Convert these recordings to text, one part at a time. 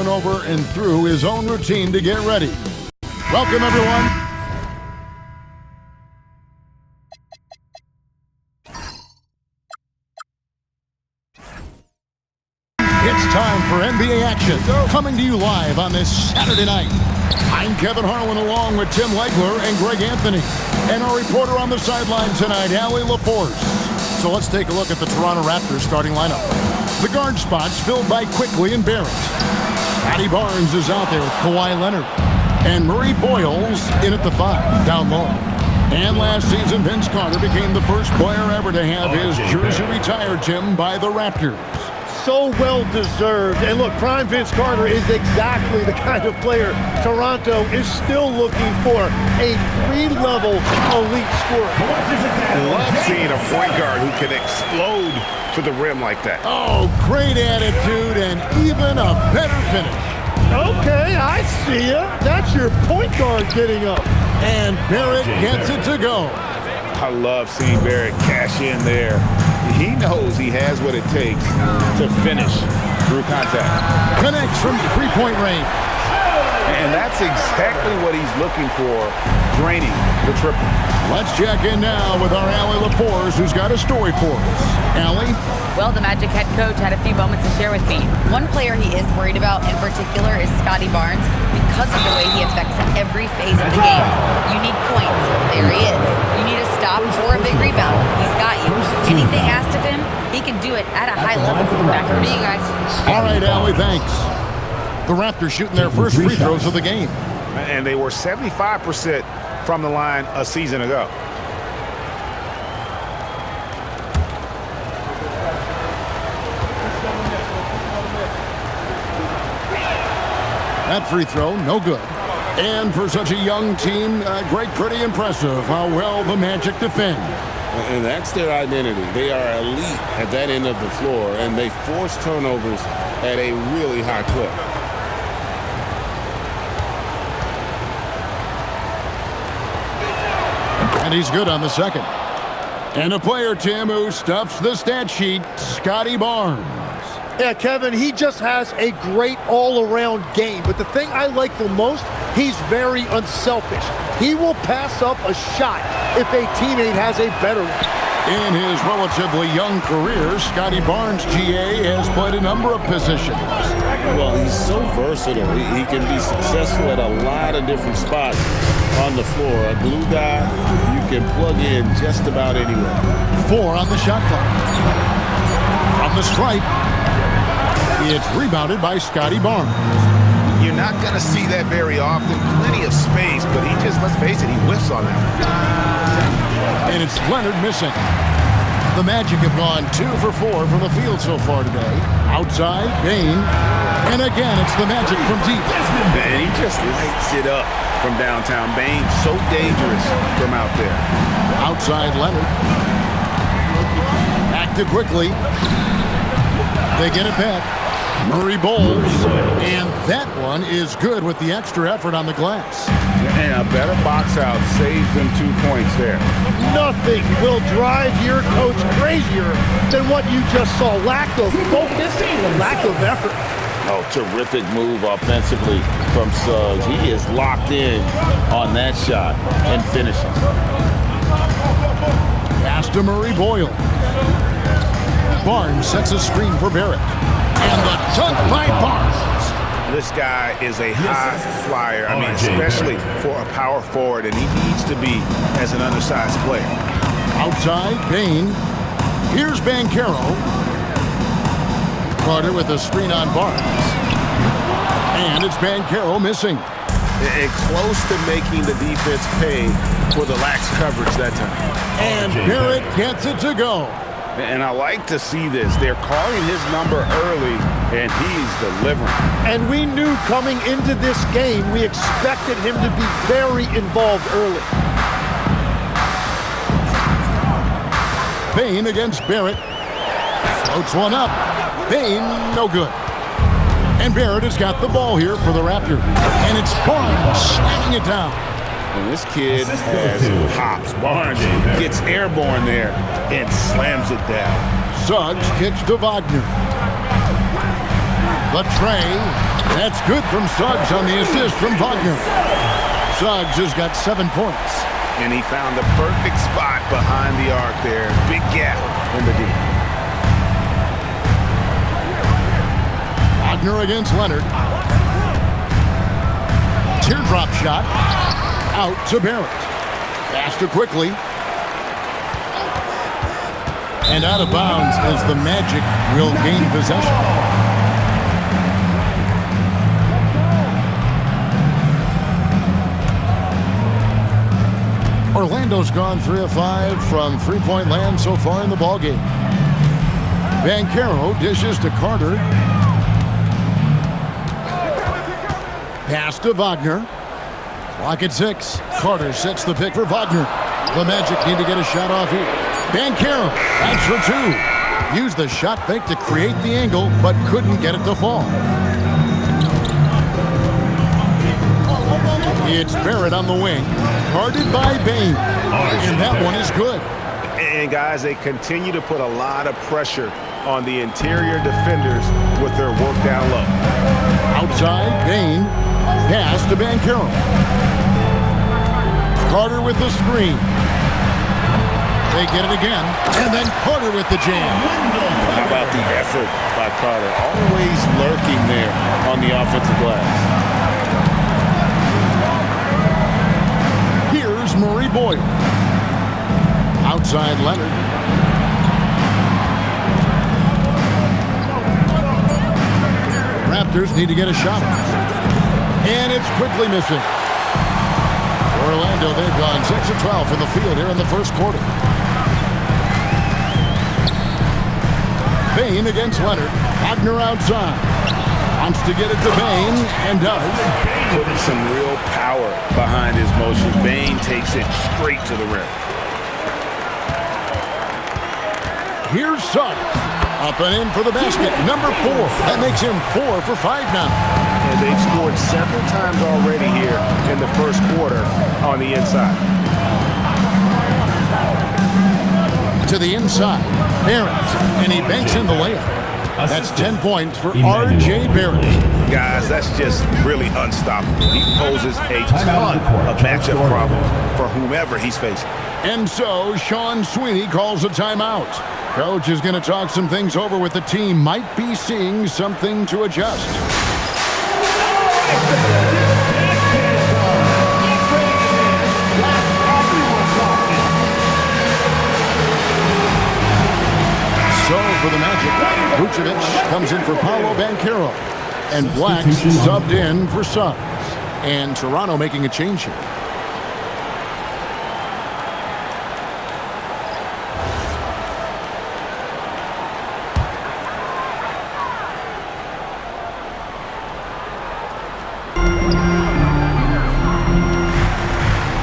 went over and through his own routine to get ready. Welcome, everyone. It's time for NBA action, coming to you live on this Saturday night. I'm Kevin Harlan along with Tim Legler and Greg Anthony, and our reporter on the sideline tonight, Allie LaForce. So let's take a look at the Toronto Raptors starting lineup. The guard spots filled by Quickly and Barrett. Scottie Barnes is out there with Kawhi Leonard. And Murray Boyles in at the 5, down low. And last season, Vince Carter became the first player ever to have his jersey retired, Tim, by the Raptors. So well deserved. And look, prime Vince Carter is exactly the kind of player Toronto is still looking for. A three-level elite scorer. I love seeing a point guard who can explode to the rim like that. Oh, great attitude and even a better finish. Okay, I see ya. That's your point guard getting up. And Barrett gets it to go. I love seeing Barrett cash in there. He knows he has what it takes to finish through contact. Connects from three-point range. And that's exactly what he's looking for, draining the triple. Let's check in now with our Allie LaForce, who's got a story for us. Allie? Well, the Magic head coach had a few moments to share with me. One player he is worried about in particular is Scottie Barnes because of the way he affects every phase of the game. You need points. There he is. You need a stop or a big rebound. He's got you. Anything asked of him, he can do it at a high level. Back over to you guys. All right, Allie, thanks. The Raptors shooting their first free throws of the game. And they were 75% from the line a season ago. That free throw, no good. And for such a young team, Greg, pretty impressive how well the Magic defend. And that's their identity. They are elite at that end of the floor, and they force turnovers at a really high clip. And he's good on the second. And a player, Tim, who stuffs the stat sheet, Scottie Barnes. Yeah, Kevin, he just has a great all-around game. But the thing I like the most, he's very unselfish. He will pass up a shot if a teammate has a better one. In his relatively young career, Scottie Barnes, GA, has played a number of positions. Well, he's so versatile. He can be successful at a lot of different spots on the floor. A glue guy, you can plug in just about anywhere. 4 on the shot clock. From the stripe, it's rebounded by Scottie Barnes. You're not going to see that very often. Plenty of space, but he just, let's face it, he whiffs on that. And it's Leonard missing. The Magic have gone 2 for 4 from the field so far today. Outside, Bane. And again, it's the Magic from deep. And he just lights it up from downtown. Bane, so dangerous from out there. Outside, Leonard. Back to Quickly. They get it back. Murray bowls, and that one is good with the extra effort on the glass. And a better box out saves them 2 points there. Nothing will drive your coach crazier than what you just saw. Lack of focus and lack of effort. Oh, terrific move offensively from Suggs. He is locked in on that shot and finishes. Pass to Murray Boyle. Barnes sets a screen for Barrett. And the dunk by Barnes. This guy is a high flyer. I mean, especially for a power forward, and he needs to be as an undersized player. Outside, Bane. Here's Banchero. Carter with a screen on Barnes. And it's Banchero missing. And close to making the defense pay for the lax coverage that time. And Barrett gets it to go. And I like to see this. They're calling his number early, and he's delivering. And we knew coming into this game, we expected him to be very involved early. Bane against Barrett. Floats one up. Bane, no good. And Barrett has got the ball here for the Raptors. And it's Barnes slamming it down. And this kid has hops. Barnes gets airborne there and slams it down. Suggs kicks to Wagner. The tray. That's good from Suggs on the assist from Wagner. Suggs has got 7 points. And he found the perfect spot behind the arc there. Big gap in the D. Wagner against Leonard. Teardrop shot. Out to Barrett. Faster quickly. And out of bounds as the Magic will gain possession. Orlando's gone 3 of 5 from three-point land so far in the ballgame. Banchero dishes to Carter. Pass to Wagner. Clock at 6. Carter sets the pick for Wagner. The Magic need to get a shot off here. Banchero, that's for 2. Used the shot fake to create the angle, but couldn't get it to fall. It's Barrett on the wing, guarded by Bane, and that one is good. And guys, they continue to put a lot of pressure on the interior defenders with their work down low. Outside, Bane, pass to Banchero. Carter with the screen. They get it again, and then Carter with the jam. How about the effort by Carter? Always lurking there on the offensive glass. Murray Boyd. Outside Leonard. Raptors need to get a shot. And it's quickly missing. Orlando, they've gone 6 of 12 from the field here in the first quarter. Bane against Leonard. Wagner outside. Wants to get it to Bane, and does. Putting some real power behind his motion. Bane takes it straight to the rim. Here's Suggs. Up and in for the basket. Number 4. That makes him 4 for 5 now. And they've scored several times already here in the first quarter on the inside. To the inside. Barrett. And he banks in the layup. That's 10 points for R.J. Barrett. Guys, that's just really unstoppable. He poses a ton of matchup problems for whomever he's facing. And so, Sean Sweeney calls a timeout. Coach is going to talk some things over with the team. Might be seeing something to adjust. So, for the Magic, Vucevic comes in for Paolo Banchero. And Black subbed in for Suggs. And Toronto making a change here.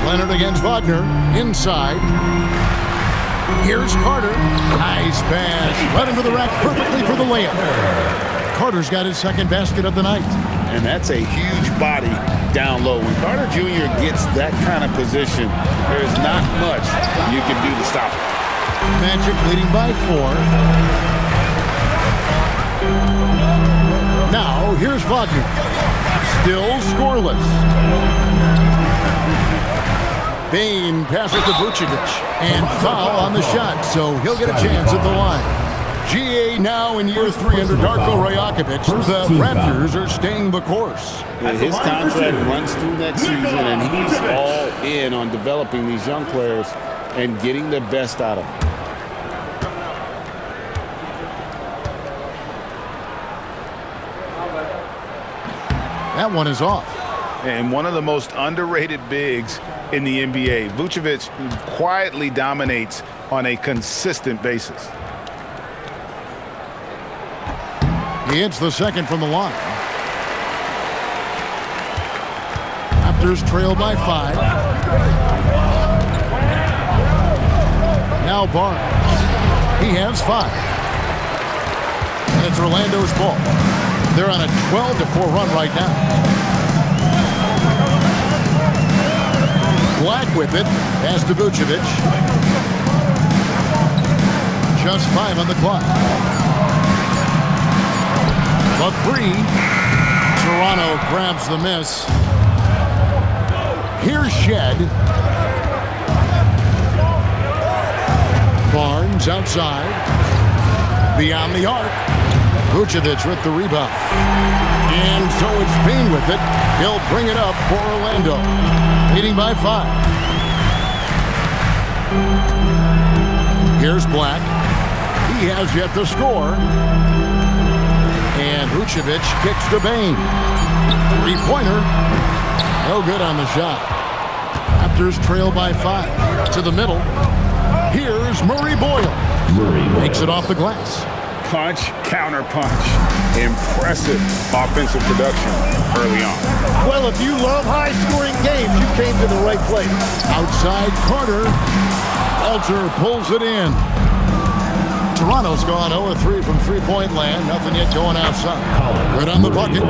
Leonard against Wagner. Inside. Here's Carter. Nice pass. Right into the rack perfectly for the layup. Carter's got his second basket of the night. And that's a huge body down low. When Carter Jr. gets that kind of position, there's not much you can do to stop it. Magic leading by 4. Now, here's Wagner. Still scoreless. Bane passes to Vucevic. And foul on the shot, so he'll get a chance at the line. GA now in year 3 under Darko Rajakovic. The Raptors are staying the course. His contract runs through next season, and he's all in on developing these young players and getting the best out of them. That one is off. And one of the most underrated bigs in the NBA. Vucevic quietly dominates on a consistent basis. He hits the second from the line. Raptors trail by 5. Now Barnes. He has 5. And it's Orlando's ball. They're on a 12-4 run right now. Black with it. Pass to Vucevic. Just 5 on the clock. The three. Toronto grabs the miss. Here's Shed. Barnes outside. Beyond the arc. Vucevic with the rebound. And so it's Payne with it. He'll bring it up for Orlando. Leading by 5. Here's Black. He has yet to score. And Vucevic kicks to Payne. Three-pointer. No good on the shot. Raptors trail by 5. To the middle. Here's Murray Boyle. Makes it off the glass. Punch, counter punch. Impressive offensive production early on. Well, if you love high-scoring games, you came to the right place. Outside Carter. Alter pulls it in. Toronto's gone 0-3 from three-point land. Nothing yet going outside. Good on the bucket.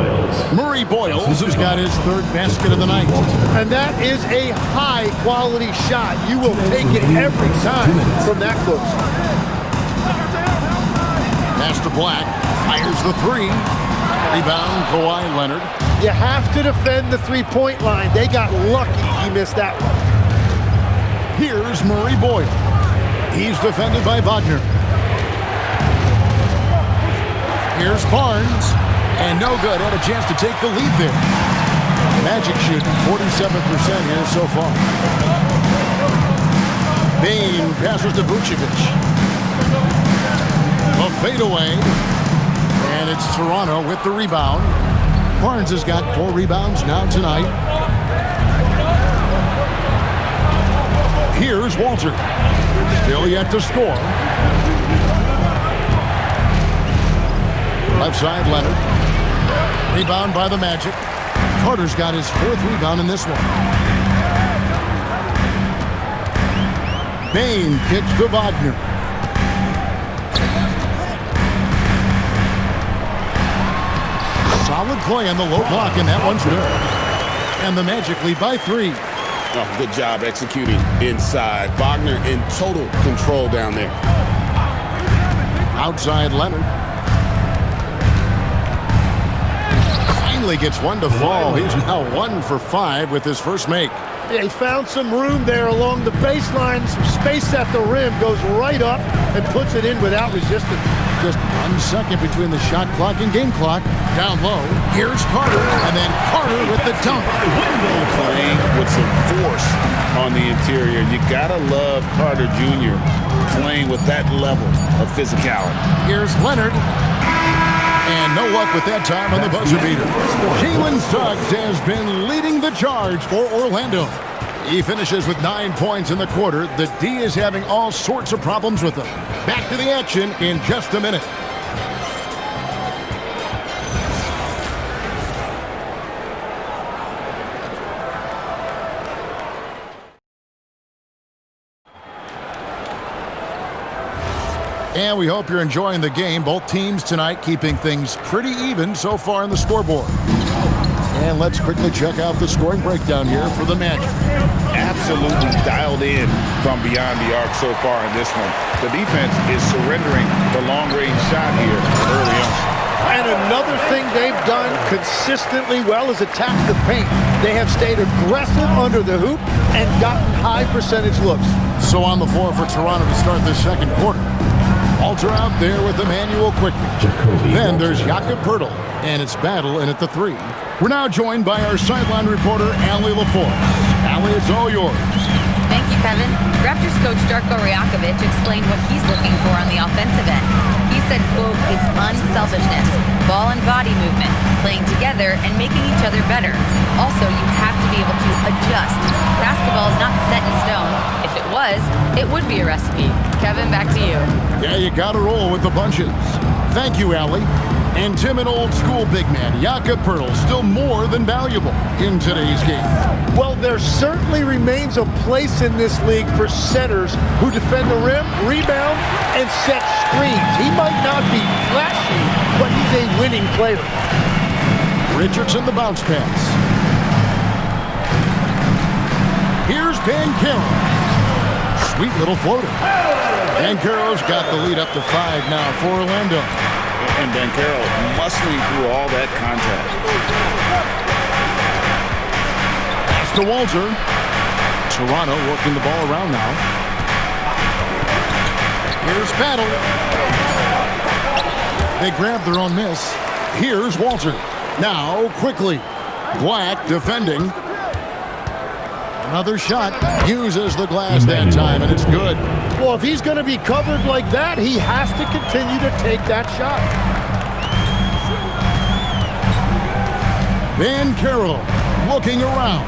Murray Boyles has got his third basket of the night. And that is a high-quality shot. You will take it every time from that close. Master Black fires the three. Rebound, Kawhi Leonard. You have to defend the three-point line. They got lucky he missed that one. Here's Murray Boyle. He's defended by Wagner. Here's Barnes. And no good. Had a chance to take the lead there. Magic shooting 47% here so far. Payne passes to Vucevic. A fadeaway. And it's Toronto with the rebound. Barnes has got 4 rebounds now tonight. Here's Walter. Still yet to score. Left side, Leonard. Rebound by the Magic. Carter's got his 4th rebound in this one. Payne kicks to Wagner. Solid play on the low block, and that one's good. And the Magic lead by 3. Oh, good job executing inside. Wagner in total control down there. Outside Leonard. Finally gets one to fall. He's now 1 for 5 with his first make. They found some room there along the baseline. Some space at the rim. Goes right up and puts it in without resistance. Just 1 second between the shot clock and game clock. Down low. Here's Carter. And then Carter with the dunk. Playing with some force on the interior. You gotta love Carter Jr. playing with that level of physicality. Here's Leonard. And no luck with that time on the buzzer beater. Jalen Suggs has been leading the charge for Orlando. He finishes with 9 points in the quarter. The D is having all sorts of problems with him. Back to the action in just a minute. And we hope you're enjoying the game. Both teams tonight keeping things pretty even so far on the scoreboard. And let's quickly check out the scoring breakdown here for the Magic. Absolutely dialed in from beyond the arc so far in this one. The defense is surrendering the long-range shot here early on. And another thing they've done consistently well is attack the paint. They have stayed aggressive under the hoop and gotten high percentage looks. So on the floor for Toronto to start this second quarter. Alter out there with Emmanuel quickly. Then there's Jakob Poeltl, and it's Battle in at the 3. We're now joined by our sideline reporter, Allie LaForce. Allie, it's all yours. Thank you, Kevin. Raptors coach Darko Rajakovic explained what he's looking for on the offensive end. He said, quote, it's unselfishness, ball and body movement, playing together and making each other better. Also, you have to be able to adjust. Basketball is not set in stone. If it was, it would be a recipe. Kevin, back to you. Yeah, you got to roll with the punches. Thank you, Allie. And Tim, an old-school big man, Jakob Poeltl, still more than valuable in today's game. Well, there certainly remains a place in this league for centers who defend the rim, rebound, and set screens. He might not be flashy, but he's a winning player. Richardson, the bounce pass. Here's Banchero. Sweet little floater. Banchero's got the lead up to 5 now for Orlando. And Banchero muscling through all that contact. Pass to Walter. Toronto working the ball around now. Here's Battle. They grab their own miss. Here's Walter. Now, quickly. Black defending. Another shot. Uses the glass that time, and it's good. Well, if he's going to be covered like that, he has to continue to take that shot. Banchero looking around.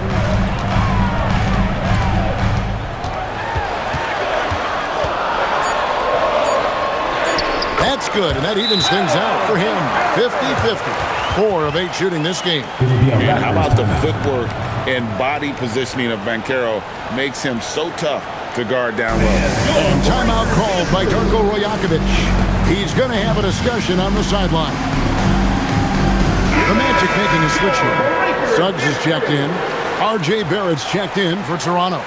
That's good, and that evens things out for him. 50-50. 4 of 8 shooting this game. And how about the footwork and body positioning of Banchero makes him so tough to guard down low. And timeout called by Darko Rajakovic. He's going to have a discussion on the sideline. The Magic making a switch here. Suggs is checked in. R.J. Barrett's checked in for Toronto.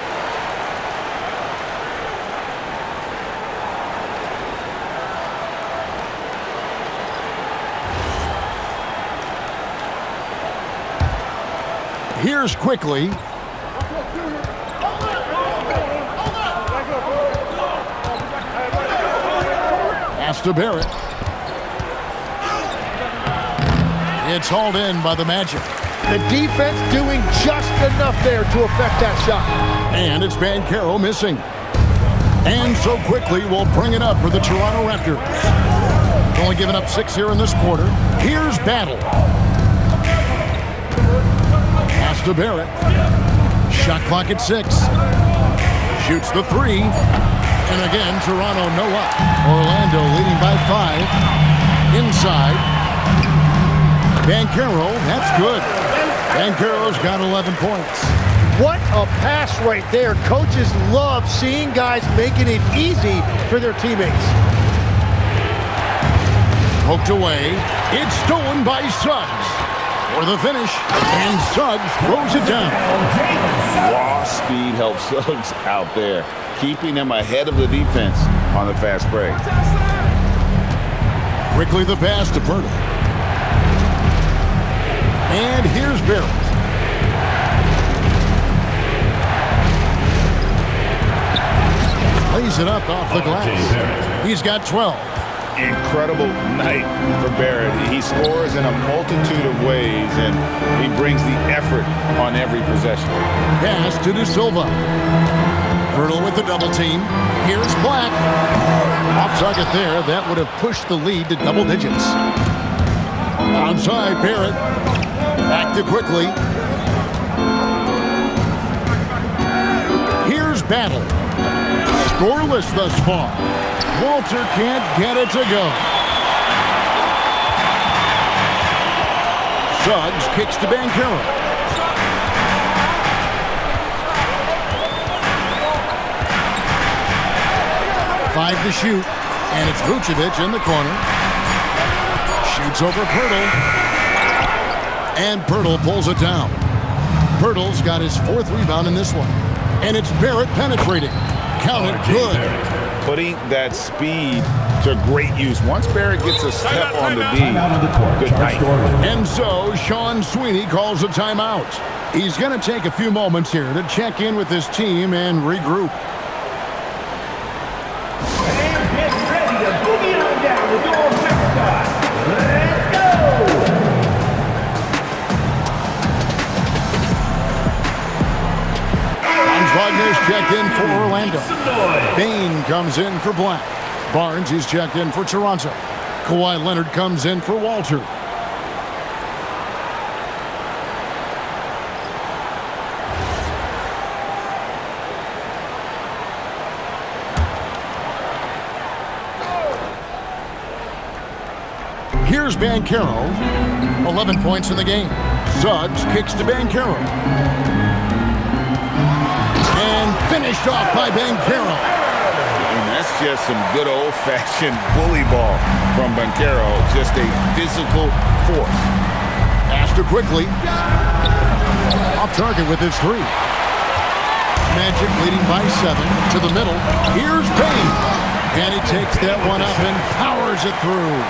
Here's quickly. Pass to Barrett. It's hauled in by the Magic. The defense doing just enough there to affect that shot. And it's Banchero missing. And so quickly we'll bring it up for the Toronto Raptors. Only giving up 6 here in this quarter. Here's Battle. Pass to Barrett. Shot clock at 6. Shoots the 3. And again, Toronto no up. Orlando leading by 5. Inside. Banchero, that's good. Banchero's got 11 points. What a pass right there. Coaches love seeing guys making it easy for their teammates. Poked away. It's stolen by Suggs. For the finish. And Suggs throws it down. Raw speed helps Suggs out there, keeping him ahead of the defense on the fast break. Quickly the pass to Pirtle. And here's Barrett. Lays it up off the glass. He's got 12. Incredible night for Barrett. He scores in a multitude of ways, and he brings the effort on every possession. Pass to De Silva. Pirtle with the double team. Here's Black. Off target there. That would have pushed the lead to double digits. Onside, Barrett. Back to quickly. Here's Battle. Scoreless thus far. Walter can't get it to go. Suggs kicks to Banchero. Five to shoot, and it's Vucevic in the corner. Shoots over Pirtle. And Pirtle pulls it down. Pirtle's got his 4th rebound in this one. And it's Barrett penetrating. Counted good. Putting that speed to great use. Once Barrett gets a step on the D, good night. And so Sean Sweeney calls a timeout. He's going to take a few moments here to check in with his team and regroup. And get ready to boogie on down with your mascot. Let's go! Wagner's checked in for Orlando. Bain comes in for Black. Barnes is checked in for Toronto. Kawhi Leonard comes in for Walter. Here's Banchero. 11 points in the game. Suggs kicks to Banchero. And finished off by Banchero. And that's just some good old-fashioned bully ball from Banchero. Just a physical force. Astor quickly. Off target with his 3. Magic leading by 7 to the middle. Here's Bain. And he takes that one up and powers it through.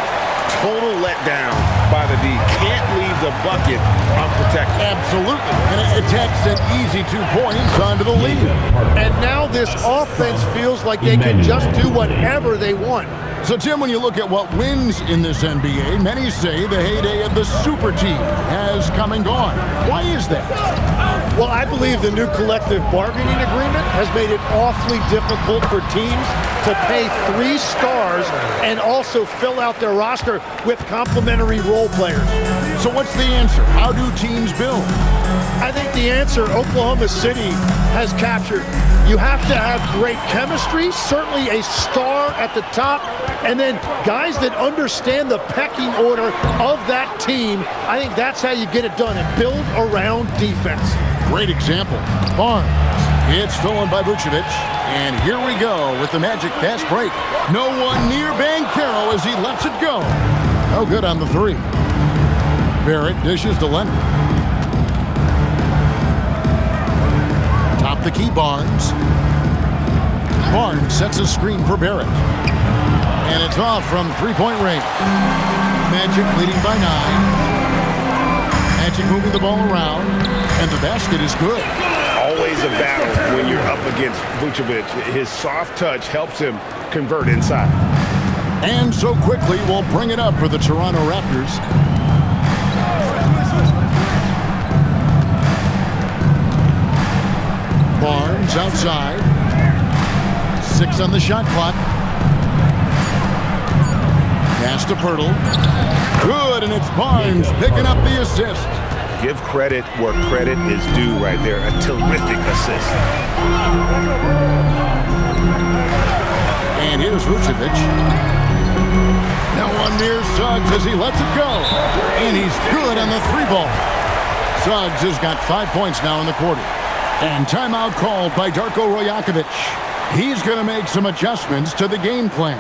total letdown by the D. Can't leave the bucket unprotected. Absolutely. And it takes an easy 2 points onto the lead. And now this offense feels like they can just do whatever they want. So, Tim, when you look at what wins in this NBA, many say the heyday of the super team has come and gone. Why is that? Well, I believe the new collective bargaining agreement has made it awfully difficult for teams to pay 3 stars and also fill out their roster with complementary role players. So what's the answer? How do teams build? I think the answer Oklahoma City has captured. You have to have great chemistry, certainly a star at the top, and then guys that understand the pecking order of that team. I think that's how you get it done and build around defense. Great example. Barnes. It's stolen by Vucevic. And here we go with the Magic fast break. No one near Banchero as he lets it go. No good on the 3. Barrett dishes to Leonard. Top the key, Barnes. Barnes sets a screen for Barrett. And it's off from 3-point range. Magic leading by 9. Magic moving the ball around. And the basket is good. Always a battle when you're up against Vucevic. His soft touch helps him convert inside. And so quickly, we'll bring it up for the Toronto Raptors. Barnes outside. 6 on the shot clock. Pass to Pirtle. Good, and it's Barnes picking up the assist. Give credit where credit is due right there. A terrific assist. And here's Vucevic. Now one near Suggs as he lets it go. And he's good on the 3-ball. Suggs has got 5 points now in the quarter. And timeout called by Darko Rajakovic. He's going to make some adjustments to the game plan.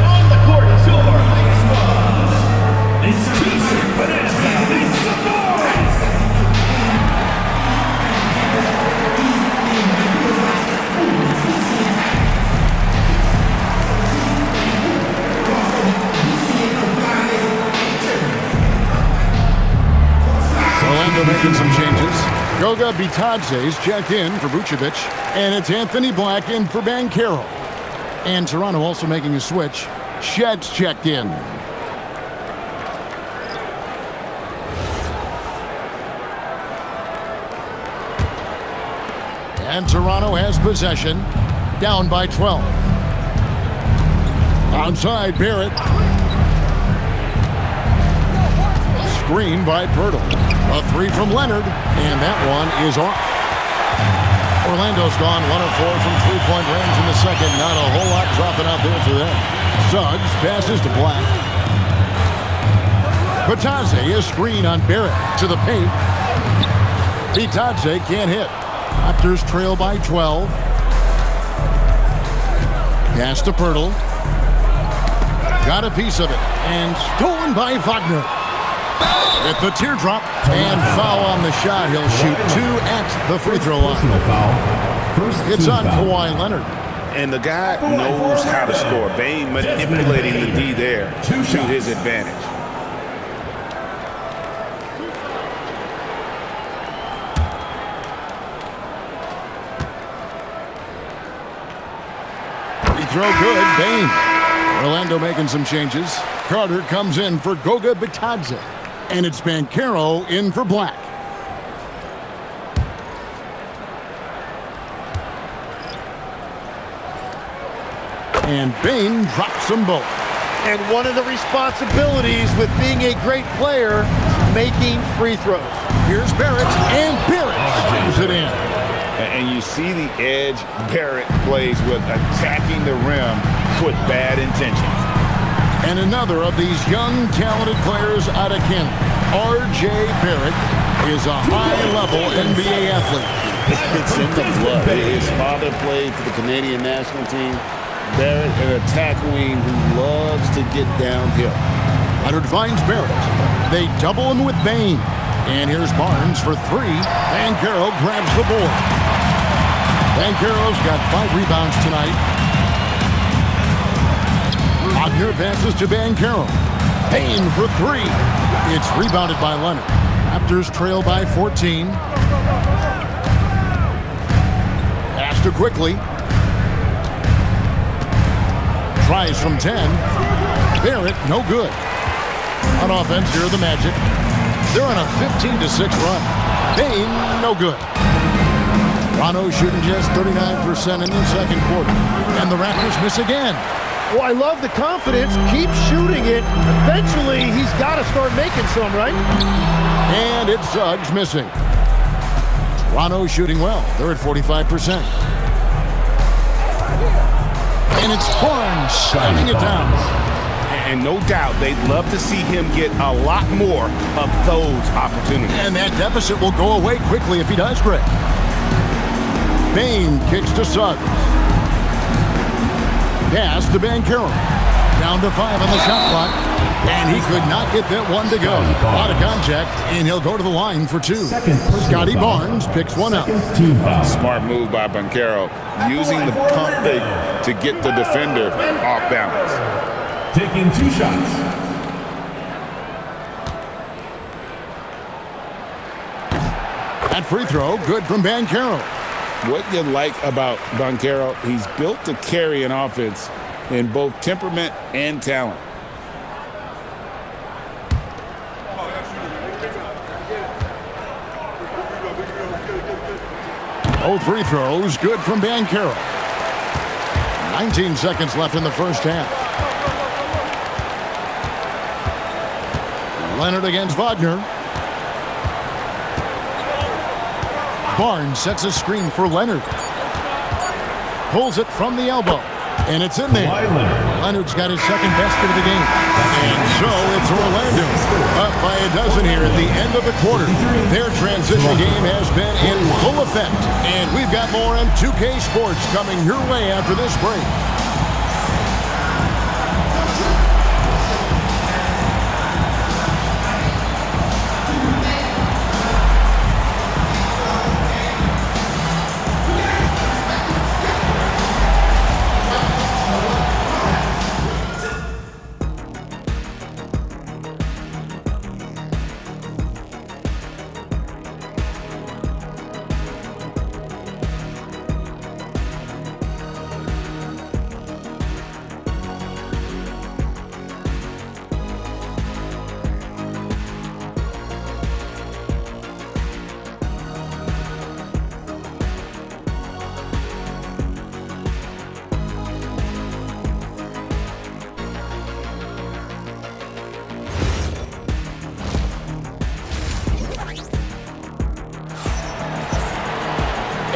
On the court, it's Keith Banana makes some noise. Orlando making some changes. Goga Bitadze's checked in for Vucevic. And it's Anthony Black in for Banchero. And Toronto also making a switch. Shedd's checked in. And Toronto has possession. Down by 12. Outside, Barrett. Screen by Pirtle. A 3 from Leonard. And that one is off. Orlando's gone 1 of 4 from 3-point range in the second. Not a whole lot dropping out there for them. Suggs passes to Black. Bitadze is screen on Barrett to the paint. Bitadze can't hit. Raptors trail by 12. Pass to Pirtle. Got a piece of it. And stolen by Wagner. At the teardrop. And foul on the shot. He'll shoot 2 at the free throw line. It's on Kawhi Leonard. And the guy knows how to score. Bane manipulating the D there to his advantage. Free throw good. Bane. Orlando making some changes. Carter comes in for Goga Bitadze. And it's Banchero in for Black. And Bane drops them both. And one of the responsibilities with being a great player is making free throws. Here's Barrett, and Barrett slams it in. And you see the edge Barrett plays with, attacking the rim with bad intentions. And another of these young, talented players out of Canada, R.J. Barrett, is a high-level NBA athlete. It's in the blood. His father played for the Canadian national team. Barrett, an attack wing who loves to get downhill. Leonard finds Barrett. They double him with Bane. And here's Barnes for 3. Banchero grabs the board. Banchero's got 5 rebounds tonight. Wagner passes to Banchero. Payne for 3. It's rebounded by Leonard. Raptors trail by 14. Pass to Quickly. Tries from 10. Barrett, no good. On offense, here are the Magic. They're on a 15-6 run. Payne, no good. Toronto shooting just 39% in the second quarter. And the Raptors miss again. Well, I love the confidence. Keep shooting it. Eventually, he's got to start making some, right? And it's Suggs missing. Toronto shooting well. They're at 45%. And it's Barnes slamming it down. And no doubt they'd love to see him get a lot more of those opportunities. And that deficit will go away quickly if he does, Greg. Payne kicks to Suggs. Pass to Banchero. Down to 5 on the shot clock. And he could not get that one to go. A lot of contact, and he'll go to the line for 2. Scotty Barnes picks one up. Smart move by Banchero, using the pump fake to get the defender off balance. Taking 2 shots. That free throw, good from Banchero. What you like about Banchero, he's built to carry an offense in both temperament and talent. Both free throws, good from Banchero. 19 seconds left in the first half. Leonard against Wagner. Barnes sets a screen for Leonard. Pulls it from the elbow. And it's in there. Leonard's got his second basket of the game. And so it's Orlando up by a dozen here at the end of the quarter. Their transition game has been in full effect. And we've got more M2K Sports coming your way after this break.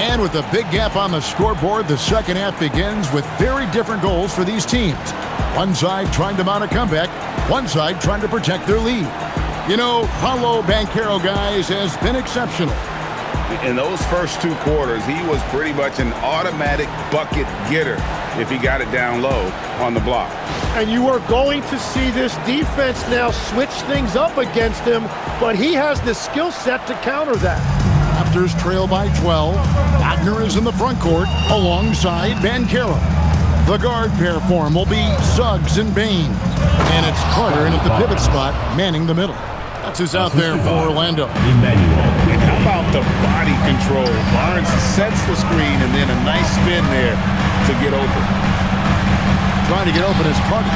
And with a big gap on the scoreboard, the second half begins with very different goals for these teams. One side trying to mount a comeback, one side trying to protect their lead. You know, Paolo Banchero, guys, has been exceptional. In those first 2 quarters, he was pretty much an automatic bucket getter if he got it down low on the block. And you are going to see this defense now switch things up against him, but he has the skill set to counter that. Raptors trail by 12. Wagner is in the front court alongside Banchero. The guard pair form will be Suggs and Payne. And it's Carter in at the pivot spot, manning the middle. That's who's out there for Orlando. And how about the body control? Barnes sets the screen and then a nice spin there to get open. Trying to get open is Carter.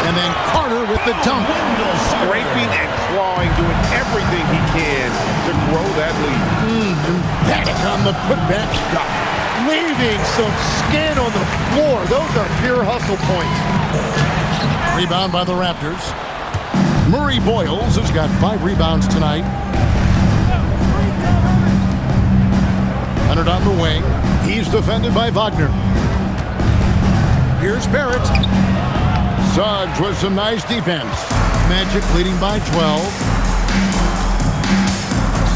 And then Carter with the dunk. Scraping and clawing, doing everything he can to grow that lead. Emphatic on the putback shot. Leaving some skin on the floor. Those are pure hustle points. Rebound by the Raptors. Murray Boyles has got 5 rebounds tonight. Leonard on the wing. He's defended by Wagner. Here's Barrett. Suggs with some nice defense. Magic leading by 12.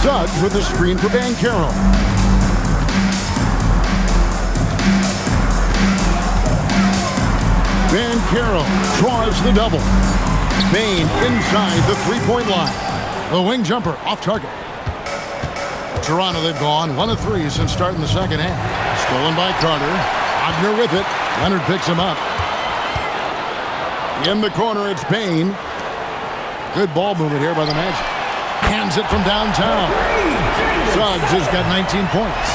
Suggs with a screen for Banchero. Banchero draws the double. Payne inside the 3-point line. The wing jumper off target. Toronto, they've gone 1 of 3 since starting the second half. Stolen by Carter. Wagner with it. Leonard picks him up. In the corner, it's Bane. Good ball movement here by the Magic. Hands it from downtown. Suggs has got 19 points.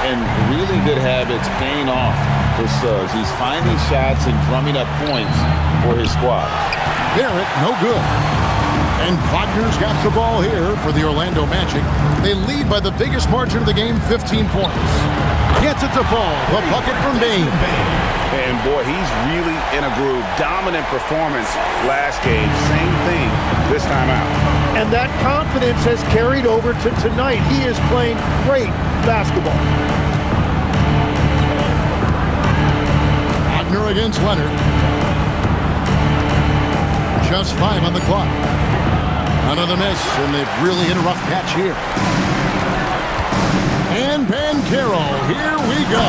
And really good habits paying off for Suggs. He's finding shots and drumming up points for his squad. Barrett, no good. And Wagner's got the ball here for the Orlando Magic. They lead by the biggest margin of the game, 15 points. Gets it to fall. The bucket from Bane. And boy, he's really in a groove. Dominant performance last game. Same thing this time out. And that confidence has carried over to tonight. He is playing great basketball. Wagner against Leonard. Just 5 on the clock. Another miss, and they've really hit a rough patch here. And Banchero, here we go.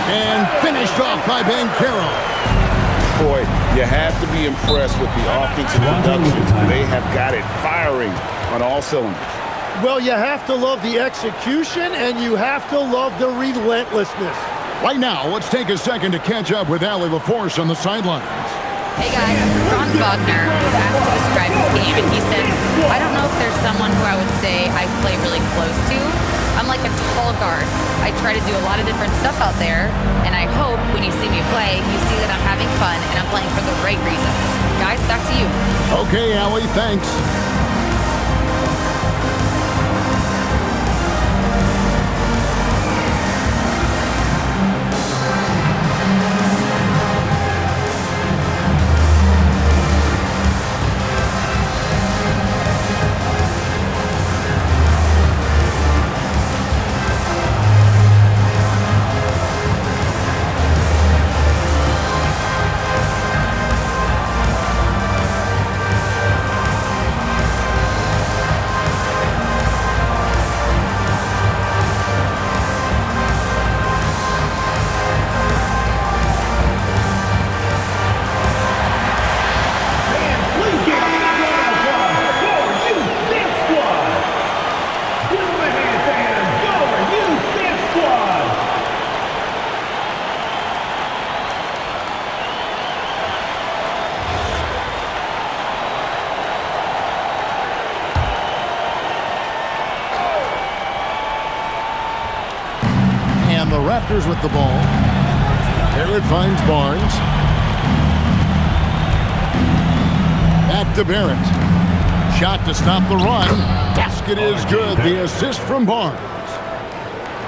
And finished off by Banchero. Boy, you have to be impressed with the offensive production. They have got it firing on all cylinders. Well, you have to love the execution, and you have to love the relentlessness. Right now, let's take a second to catch up with Allie LaForce on the sidelines. Hey guys, Franz Wagner was asked to describe his game, and he said, I don't know if there's someone who I would say I play really close to. I'm like a tall guard. I try to do a lot of different stuff out there, and I hope when you see me play, you see that I'm having fun and I'm playing for the right reasons. Guys, back to you. Okay, Allie, thanks. The Raptors with the ball. Barrett finds Barnes. Back to Barrett. Shot to stop the run. Basket is good. The assist from Barnes.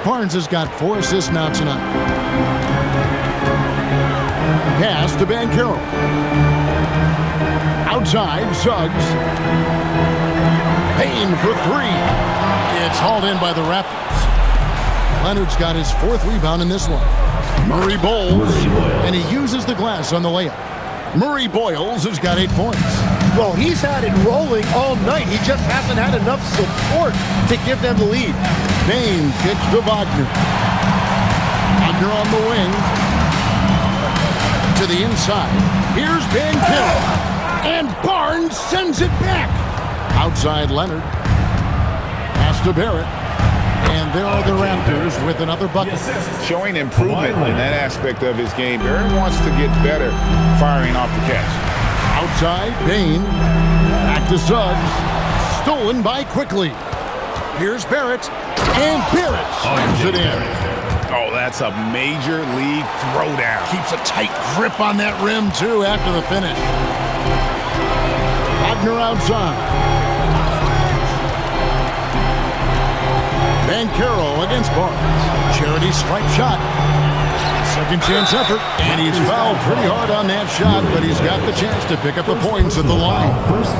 Barnes has got 4 assists now tonight. Pass to Banchero. Outside, Suggs. Payne for 3. It's hauled in by the Raptors. Leonard's got his 4th rebound in this one. Murray bowls, and he uses the glass on the layup. Murray Boyles has got 8 points. Well, he's had it rolling all night. He just hasn't had enough support to give them the lead. Bane kicks to Wagner. Wagner on the wing. To the inside. Here's Banchero. And Barnes sends it back. Outside Leonard. Pass to Barrett. And there are the Raptors with another bucket. Showing improvement in that aspect of his game. Barrett wants to get better firing off the catch. Outside, Bane. Back to Suggs. Stolen by Quickly. Here's Barrett. And Barrett slams it in. Oh, that's a major league throwdown. Keeps a tight grip on that rim, too, after the finish. Wagner outside. Banchero against Barnes. Charity stripe shot. Second chance effort. And he's fouled pretty hard on that shot, but he's got the chance to pick up the points at the line.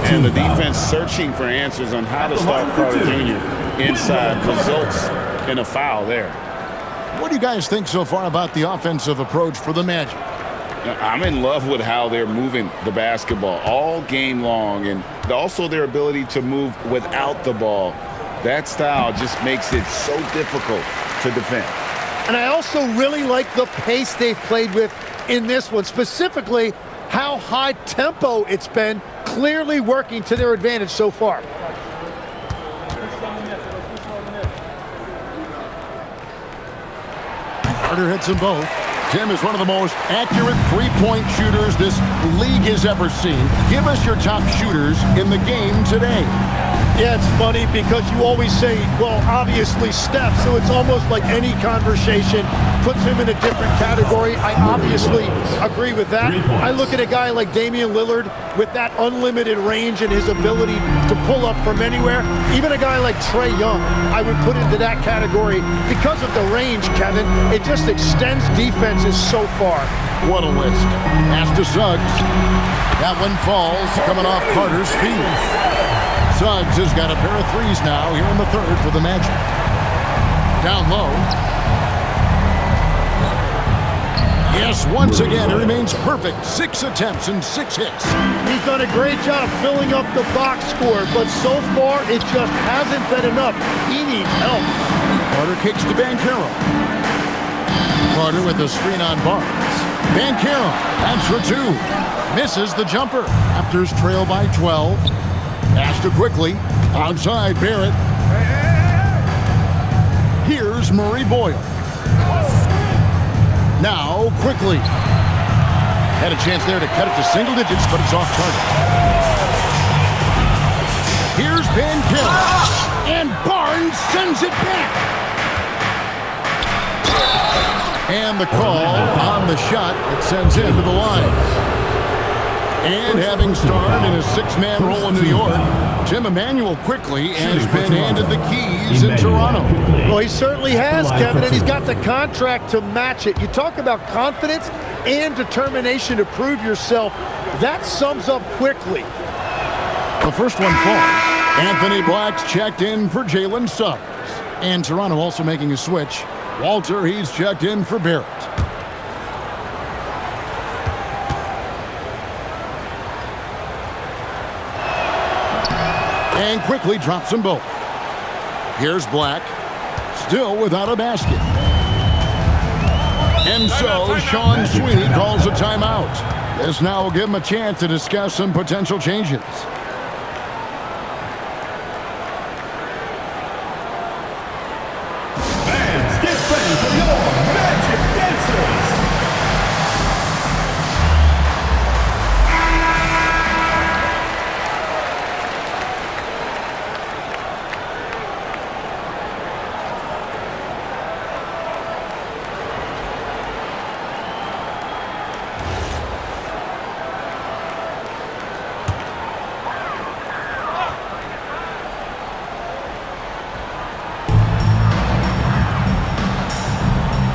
And the defense searching for answers on how to stop Carter Jr. inside results in a foul there. What do you guys think so far about the offensive approach for the Magic? I'm in love with how they're moving the basketball all game long, and also their ability to move without the ball. That style just makes it so difficult to defend. And I also really like the pace they've played with in this one, specifically how high tempo it's been, clearly working to their advantage so far. Carter hits them both. Tim is one of the most accurate three-point shooters this league has ever seen. Give us your top shooters in the game today. Yeah, it's funny because you always say, well, obviously Steph, so it's almost like any conversation puts him in a different category. I obviously agree with that. I look at a guy like Damian Lillard with that unlimited range and his ability to pull up from anywhere. Even a guy like Trae Young, I would put into that category because of the range, Kevin. It just extends defenses so far. What a list. Pass to Suggs. That one falls, coming off Carter's feet. Suggs has got a pair of threes now here in the third for the Magic. Down low. Yes, once again, he remains perfect. 6 attempts and 6 hits. He's done a great job filling up the box score, but so far it just hasn't been enough. He needs help. Carter kicks to Banchero. Carter with a screen on Barnes. Banchero, that's for 2. Misses the jumper. Raptors trail by 12. Pass to Quickly. Outside Barrett. Here's Murray Boyle. Now Quickly. Had a chance there to cut it to single digits, but it's off target. Here's Banchero. And Barnes sends it back. And the call on the shot that sends him to the line. And having starred in a 6-man role in New York, Tim Emmanuel Quickly has been handed the keys in Toronto. Well, he certainly has, Kevin, and he's got the contract to match it. You talk about confidence and determination to prove yourself. That sums up Quickly. The first one falls. Anthony Black's checked in for Jalen Suggs. And Toronto also making a switch. Walter, he's checked in for Barrett. And Quickly drops them both. Here's Black, still without a basket. And so Sean Sweeney calls a timeout. This now will give him a chance to discuss some potential changes. Fans, get ready for your Magic Dancers!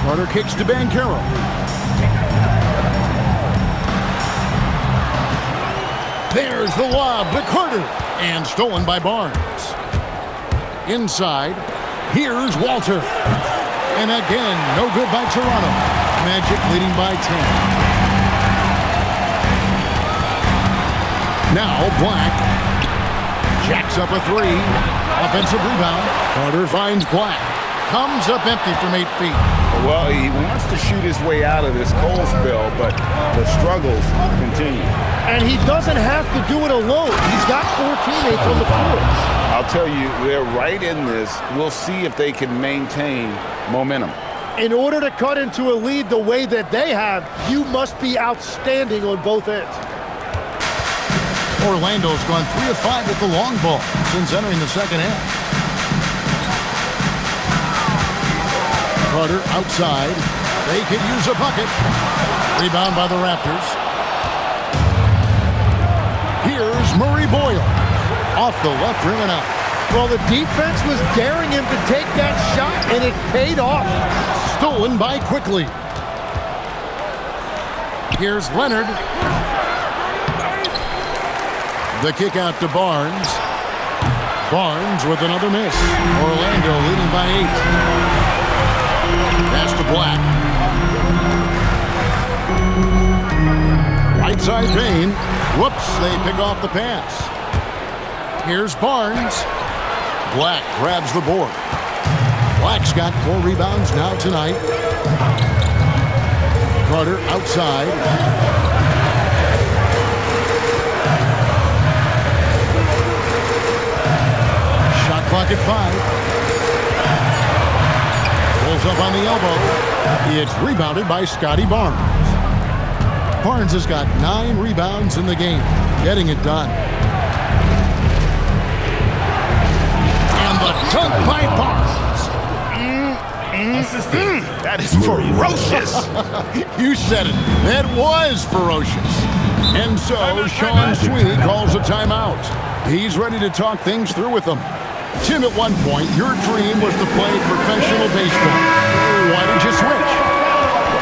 Carter kicks to Banchero. There's the lob to Carter. And stolen by Barnes. Inside, here's Walter. And again, no good by Toronto. Magic leading by 10. Now Black jacks up a 3. Offensive rebound. Carter finds Black. Comes up empty from 8 feet. Well, he wants to shoot his way out of this cold spell, but the struggles continue. And he doesn't have to do it alone. He's got 4 teammates on the floor. I'll tell you, they're right in this. We'll see if they can maintain momentum. In order to cut into a lead the way that they have, you must be outstanding on both ends. Orlando's gone 3 of 5 with the long ball since entering the second half. Carter outside. They could use a bucket. Rebound by the Raptors. Here's Murray Boyle. Off the left rim and out. Well, the defense was daring him to take that shot, and it paid off. Stolen by Quickly. Here's Leonard. The kick out to Barnes. Barnes with another miss. Orlando leading by 8. Pass to Black. Right side Payne. Whoops, they pick off the pass. Here's Barnes. Black grabs the board. Black's got 4 rebounds now tonight. Carter outside. Shot clock at 5. Pulls up on the elbow. It's rebounded by Scotty Barnes. Barnes has got 9 rebounds in the game, getting it done. And the dunk by Barnes. That is ferocious. You said it. That was ferocious. And so Sean Sweeney calls a timeout. He's ready to talk things through with them. Tim, at one point, your dream was to play professional baseball. Why did you switch?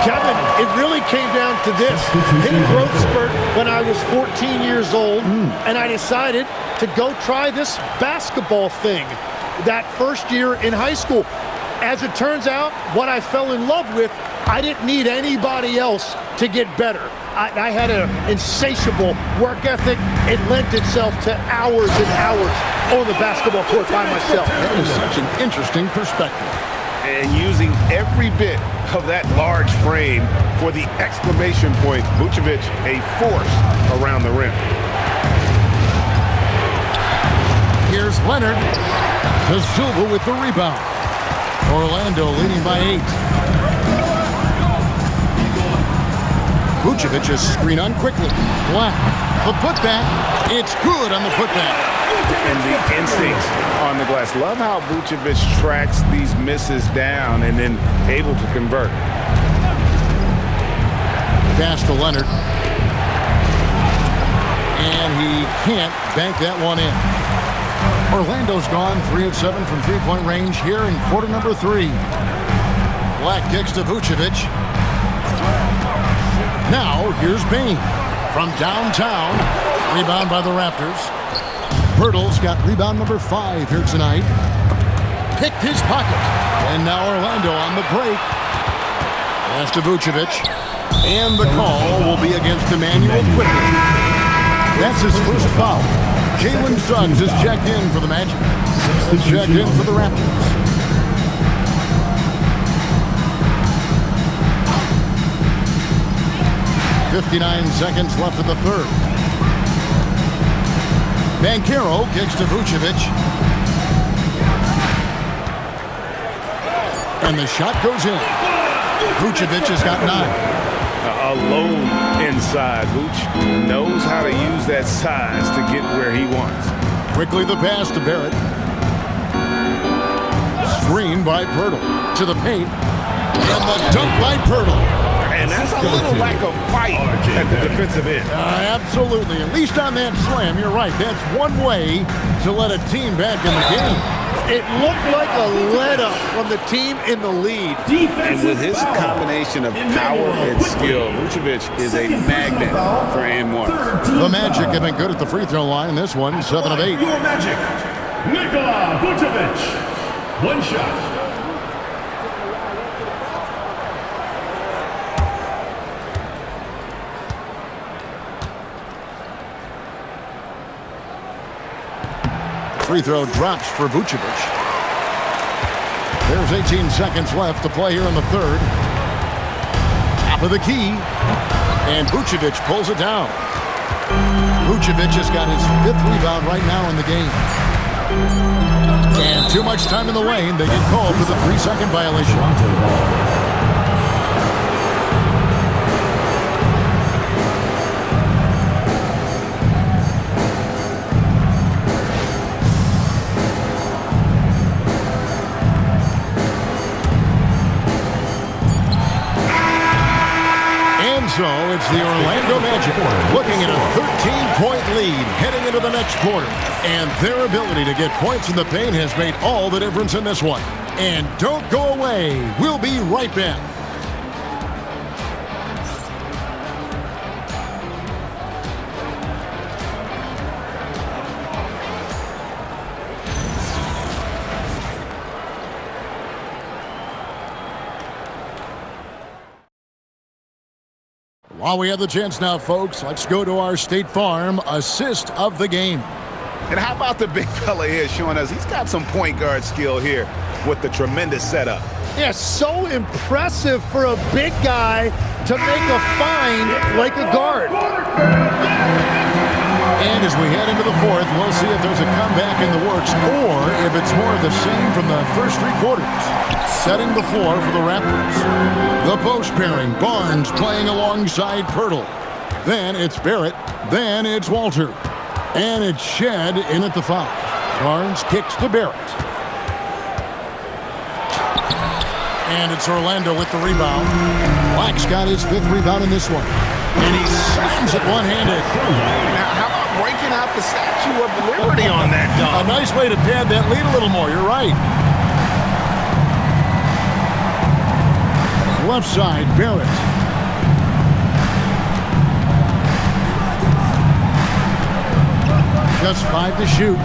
Kevin, it really came down to this. Hit a growth spurt when I was 14 years old, and I decided to go try this basketball thing that first year in high school. As it turns out, what I fell in love with, I didn't need anybody else to get better. I had an insatiable work ethic. It lent itself to hours and hours on the basketball court by myself. That is such an interesting perspective. And using every bit of that large frame for the exclamation point, Vucevic, a force around the rim. Here's Leonard. De Silva with the rebound. Orlando leading by 8. Vucevic is screen on quickly. Black. The putback. It's good on the putback. And the instincts on the glass. Love how Vucevic tracks these misses down and then able to convert. Pass to Leonard. And he can't bank that one in. Orlando's gone 3 of 7 from three-point range here in quarter number 3. Black kicks to Vucevic. Now here's Bain from downtown. Rebound by the Raptors. Pirtle's got rebound number 5 here tonight. Picked his pocket. And now Orlando on the break. Pass to Vucevic. And the call will be against Emmanuel Quickly. That's his first foul. Jalen Suggs is checked in for the Magic. Is checked in for the Raptors. .59 seconds left in the third. Banchero kicks to Vucevic. And the shot goes in. Vucevic has got 9. Alone inside. Vooch knows how to use that size to get where he wants. Quickly the pass to Barrett. Screen by Pirtle. To the paint. And the dunk by Pirtle. And that's a little lack of fight at the defensive end. Absolutely. At least on that slam, you're right. That's one way to let a team back in the game. It looked like a let-up from the team in the lead. And with his combination of power and skill, Vucevic is a magnet for and-one. The Magic have been good at the free throw line. This one, 7 of 8. Your Magic, Nikola Vucevic. One shot. Free throw drops for Vucevic. There's 18 seconds left to play here in the third. Top of the key. And Vucevic pulls it down. Vucevic has got his 5th rebound right now in the game. And too much time in the lane. They get called for the 3-second violation. So it's the Orlando Magic looking at a 13-point lead heading into the next quarter. And their ability to get points in the paint has made all the difference in this one. And don't go away. We'll be right back. While we have the chance now, folks, let's go to our State Farm assist of the game. And how about the big fella here showing us he's got some point guard skill here with the tremendous setup. Yeah, so impressive for a big guy to make a find like a guard. And as we head into the fourth, we'll see if there's a comeback in the works or if it's more of the same from the first three quarters. Setting the floor for the Raptors. The post pairing, Barnes playing alongside Pirtle. Then it's Barrett. Then it's Walter. And it's Shed in at the 5. Barnes kicks to Barrett. And it's Orlando with the rebound. Black's got his 5th rebound in this one. And he slams it one-handed. Now, how about breaking out the Statue of Liberty on that dunk? A nice way to pad that lead a little more. You're right. Left side, Barrett. Just 5 to shoot.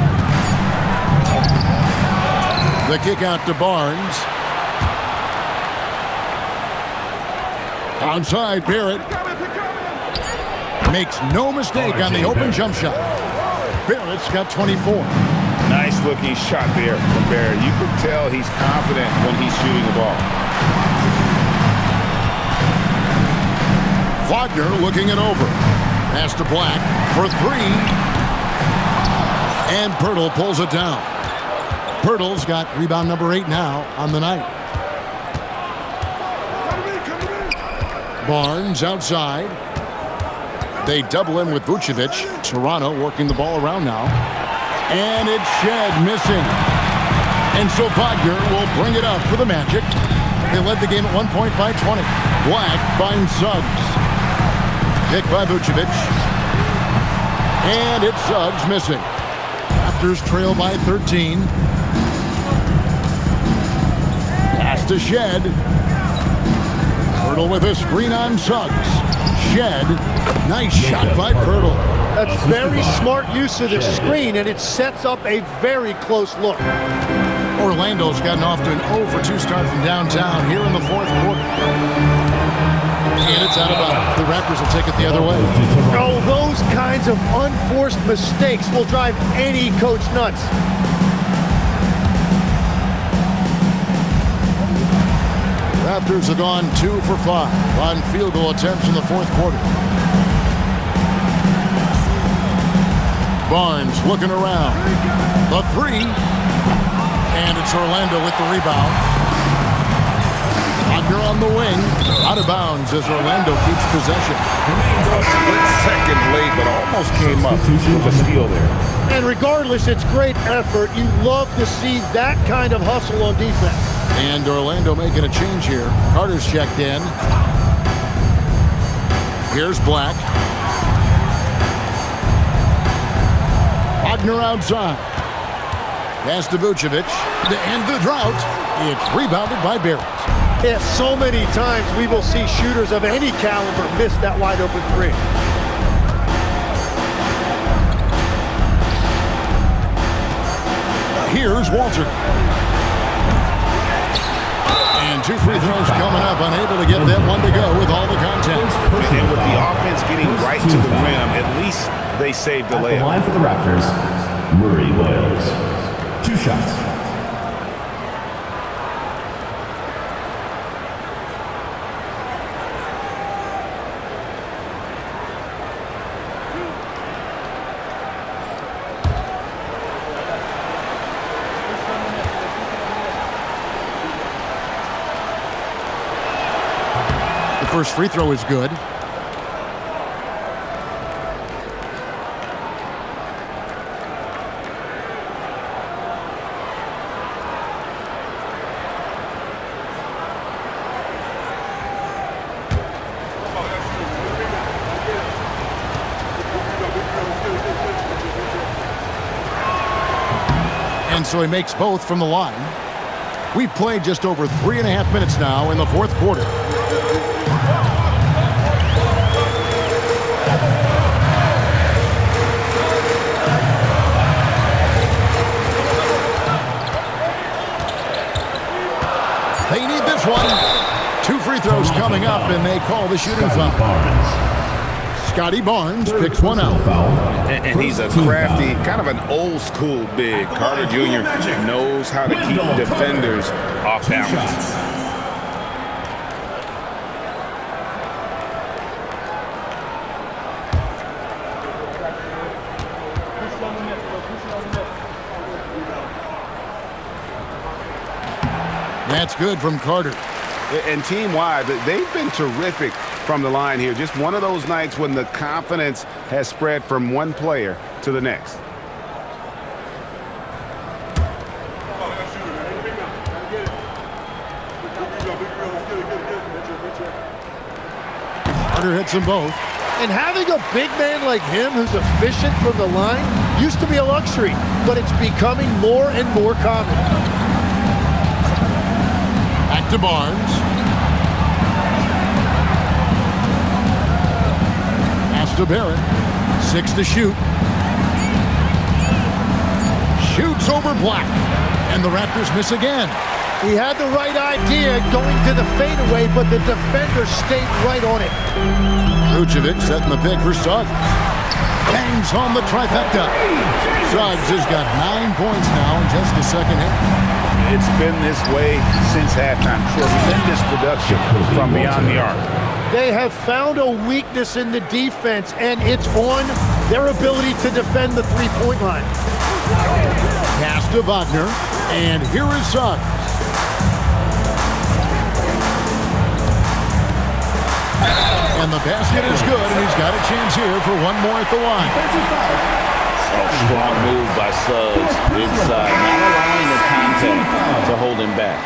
The kick out to Barnes. Outside, Barrett. Makes no mistake on the open jump shot. Barrett's got 24. Nice looking shot there from Barrett. You can tell he's confident when he's shooting the ball. Wagner looking it over. Pass to Black for 3. And Pirtle pulls it down. Pirtle's got rebound number 8 now on the night. Barnes outside. They double in with Vucevic. Toronto working the ball around now. And it's Shed missing. And so Wagner will bring it up for the Magic. They led the game at 1 point by 20. Black finds Suggs. Pick by Vucevic. And it's Suggs missing. Raptors trail by 13. Pass to Shed. Pirtle with a screen on Suggs. Shed. Nice shot by Pirtle. That's very smart use of the screen, and it sets up a very close look. Orlando's gotten off to an 0-for-2 start from downtown here in the fourth quarter. And it's out of bounds. The Raptors will take it the other way. Oh, those kinds of unforced mistakes will drive any coach nuts. Raptors have gone 2 for 5 on field goal attempts in the fourth quarter. Barnes looking around. The 3. And it's Orlando with the rebound. Wagner on the wing. Out of bounds as Orlando keeps possession. A split second late, but almost came up with a steal there. And regardless, it's great effort. You love to see that kind of hustle on defense. And Orlando making a change here. Carter's checked in. Here's Black. Wagner outside. Pass to Vucevic. To end the drought. It's rebounded by Barrett. Yeah, so many times we will see shooters of any caliber miss that wide open 3. Here's Walter. And 2 free throws coming up. Unable to get that one to go with all the contact. And with the offense getting right to the rim, at least they saved the layup. The line for the Raptors, Murray Williams. 2 shots. The first free throw is good. And so he makes both from the line. We've played just over 3.5 minutes now in the fourth quarter. They need this one. 2 free throws coming up, and they call the shooting foul. Scotty Barnes picks one out. And he's a crafty, kind of an old school big. Carter Jr. knows how to keep defenders off balance. That's good from Carter. And team-wide, they've been terrific from the line here. Just one of those nights when the confidence has spread from one player to the next. Carter hits them both. And having a big man like him who's efficient from the line used to be a luxury, but it's becoming more and more common. Back to Barnes. Pass to Barrett. 6 to shoot. Shoots over Black. And the Raptors miss again. He had the right idea going to the fadeaway, but the defender stayed right on it. Vucevic setting the pick for Suggs. Bangs home the trifecta. Suggs has got 9 points now in just the second half. It's been this way since halftime. Tremendous production from beyond the arc. They have found a weakness in the defense, and it's on their ability to defend the three-point line. Pass to Wagner, and here is Suggs. And the basket is good, and he's got a chance here for one more at the line. Strong move by Suggs inside, not allowing the contact to hold him back.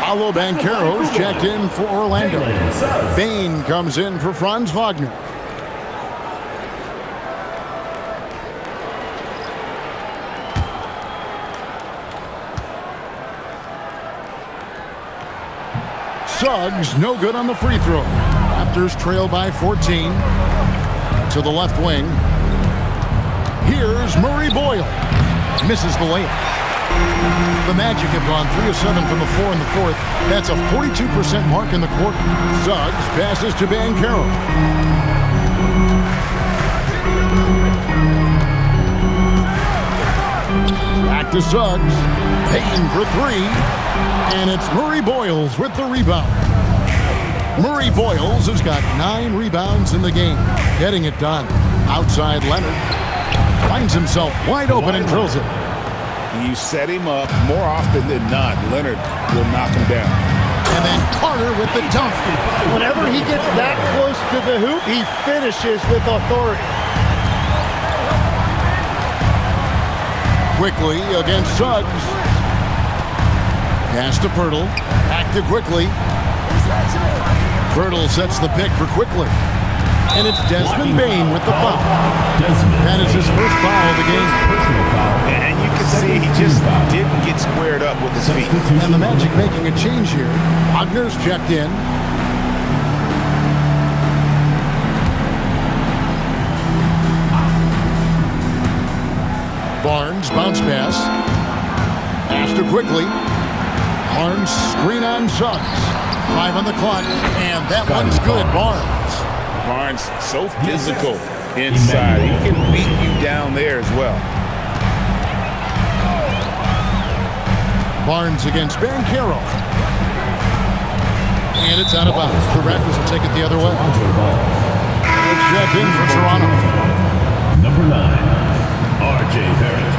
Paolo Banchero's checked in for Orlando. Bane comes in for Franz Wagner. Suggs no good on the free throw. Raptors trail by 14 to the left wing. Here's Murray Boyle. Misses the layup. The Magic have gone 3 of 7 from the floor in the fourth. That's a 42% mark in the quarter. Suggs passes to Banchero. Back to Suggs. Payton for 3. And it's Murray Boyles with the rebound. Murray Boyles has got 9 rebounds in the game. Getting it done. Outside Leonard. Finds himself wide open and drills it. You set him up more often than not. Leonard will knock him down. And then Carter with the dunk. Whenever he gets that close to the hoop, he finishes with authority. Quickly against Suggs. Pass to Pirtle. Back to Quickly. Pirtle sets the pick for Quickly. And it's Desmond Bane with the foul. That is his first foul of the game. And you can see he just didn't get squared up with his feet. And the Magic making a change here. Wagner's checked in. Barnes bounce pass. Pass to Quickly. Barnes screen on Suggs. 5 on the clock, and that one's good. Barnes. Barnes so physical inside. He can beat you down there as well. Barnes against Banchero. And it's out of bounds. The Raptors will take it the other way. It's checked in for Toronto. Number 9, R.J. Barrett.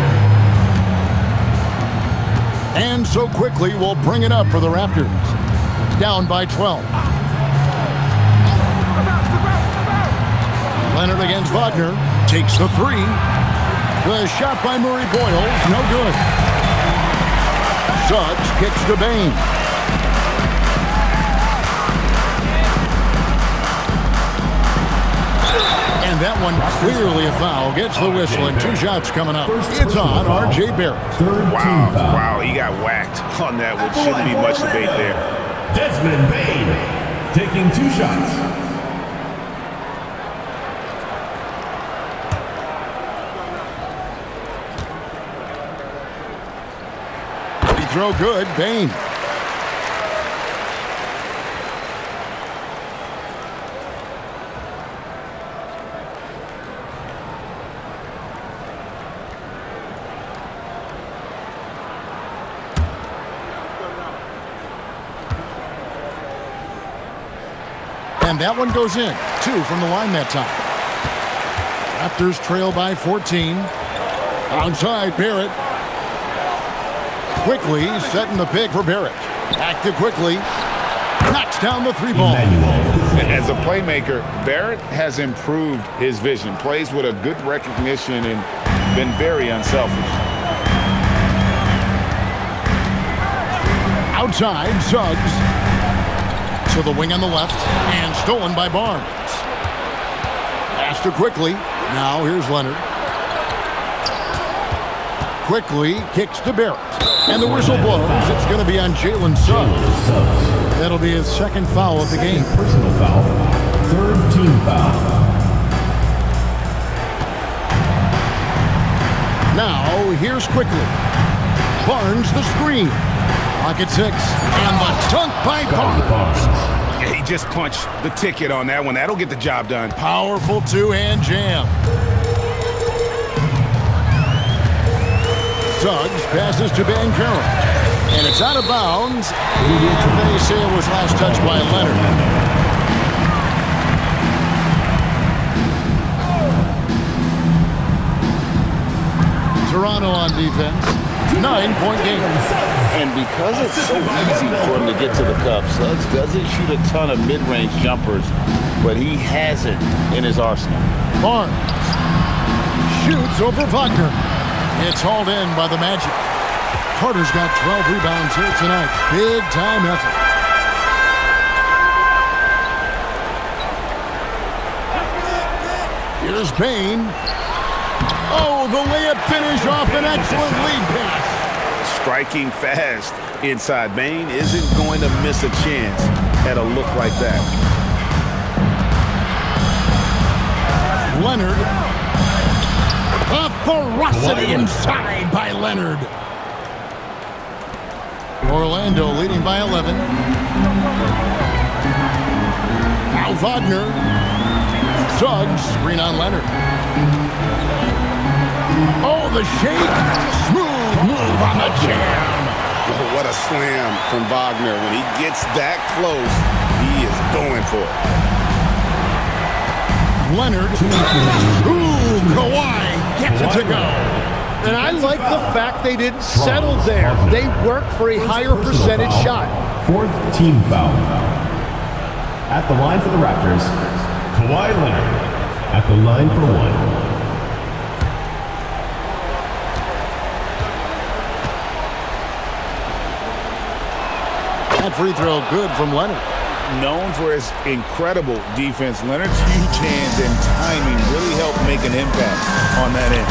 And so Quickly will bring it up for the Raptors. Down by 12. Leonard against Wagner. Takes the 3. The shot by Murray Boyles. No good. Suggs kicks to Bane. And that one clearly a foul. Gets the whistle and 2 shots coming up. It's on R.J. Barrett. Wow, he got whacked on that one. Shouldn't be much debate there. Desmond Bane taking 2 shots. Free throw good. Bane. And that one goes in. 2 from the line that time. Raptors trail by 14. Outside Barrett. Quickly setting the pick for Barrett. Active quickly. Knocks down the 3 ball. As a playmaker, Barrett has improved his vision, plays with a good recognition, and been very unselfish. Outside, Suggs. To the wing on the left, and stolen by Barnes. Pass to Quickly. Now here's Leonard. Quickly kicks to Barrett. And the whistle blows. It's going to be on Jalen Suggs. That'll be his second foul of the game. Personal foul. Third team foul. Now, here's Quickly. Barnes the screen. Pocket 6. And the dunk by Barnes. Yeah, he just punched the ticket on that one. That'll get the job done. Powerful two-hand jam. Suggs passes to Banchero. And it's out of bounds. And they say it was last touched by Leonard. Toronto on defense. 9-point game. And because it's so easy for him to get to the cup, Suggs doesn't shoot a ton of mid-range jumpers, but he has it in his arsenal. Barnes shoots over Wagner. It's hauled in by the Magic. Carter's got 12 rebounds here tonight. Big-time effort. Here's Bane. Oh, the layup finish off an excellent lead pass. Striking fast inside. Bane isn't going to miss a chance at a look like that. Leonard. A ferocity inside by Leonard. Orlando leading by 11. Now Wagner. Suggs, screen on Leonard. Oh, the shake. Smooth move on the jam. Oh, what a slam from Wagner. When he gets that close, he is going for it. Leonard. Ooh, Kawhi gets it to go. And I like the fact they didn't settle there. They worked for a higher percentage shot. Fourth team foul. At the line for the Raptors, Kawhi Leonard. At the line for 1. That free throw good from Leonard. Known for his incredible defense, Leonard's huge hands and timing really helped make an impact on that end.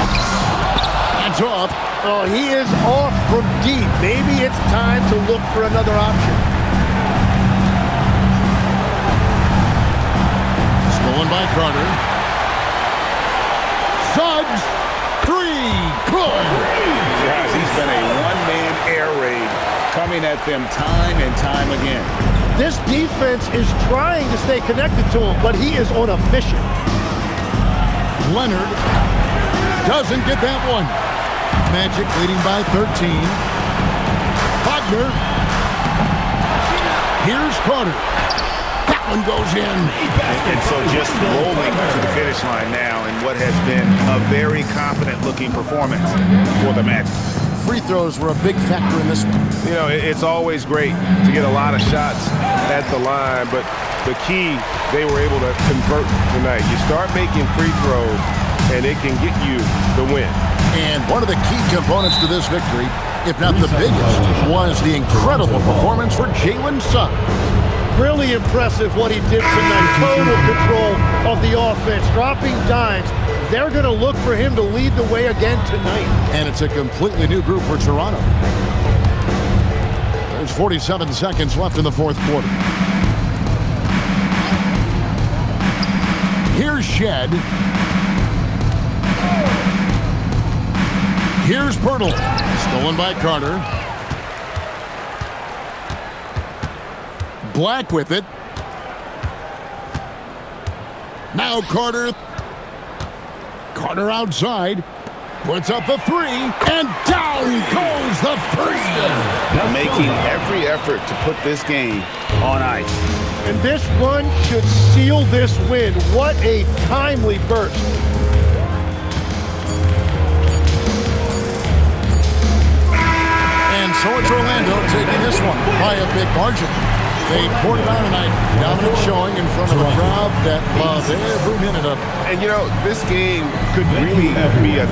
That's off. Oh, he is off from deep. Maybe it's time to look for another option. Stolen by Carter. Suggs. 3. Good. Guys, he's been a one-man air raid coming at them time and time again. This defense is trying to stay connected to him, but he is on a mission. Leonard doesn't get that one. Magic leading by 13. Wagner. Here's Carter. That one goes in. And so just rolling to the finish line now in what has been a very confident-looking performance for the Magic. Free throws were a big factor in this one. You know, it's always great to get a lot of shots at the line, but the key, they were able to convert tonight. You start making free throws, and it can get you the win. And one of the key components to this victory, if not the biggest, was the incredible performance for Jalen Suggs. Really impressive what he did tonight. Total control of the offense, dropping dimes. They're going to look for him to lead the way again tonight. And it's a completely new group for Toronto. There's 47 seconds left in the fourth quarter. Here's Shed. Here's Pirtle. Stolen by Carter. Black with it. Now Carter. Carter outside. Puts up the 3. And down goes the 3. Making every effort to put this game on ice. And this run should seal this win. What a timely burst. And so it's Orlando taking this one by a big margin. They poured it on tonight. Dominant showing in front of a crowd that loved every minute of it. And, you know, this game could really be a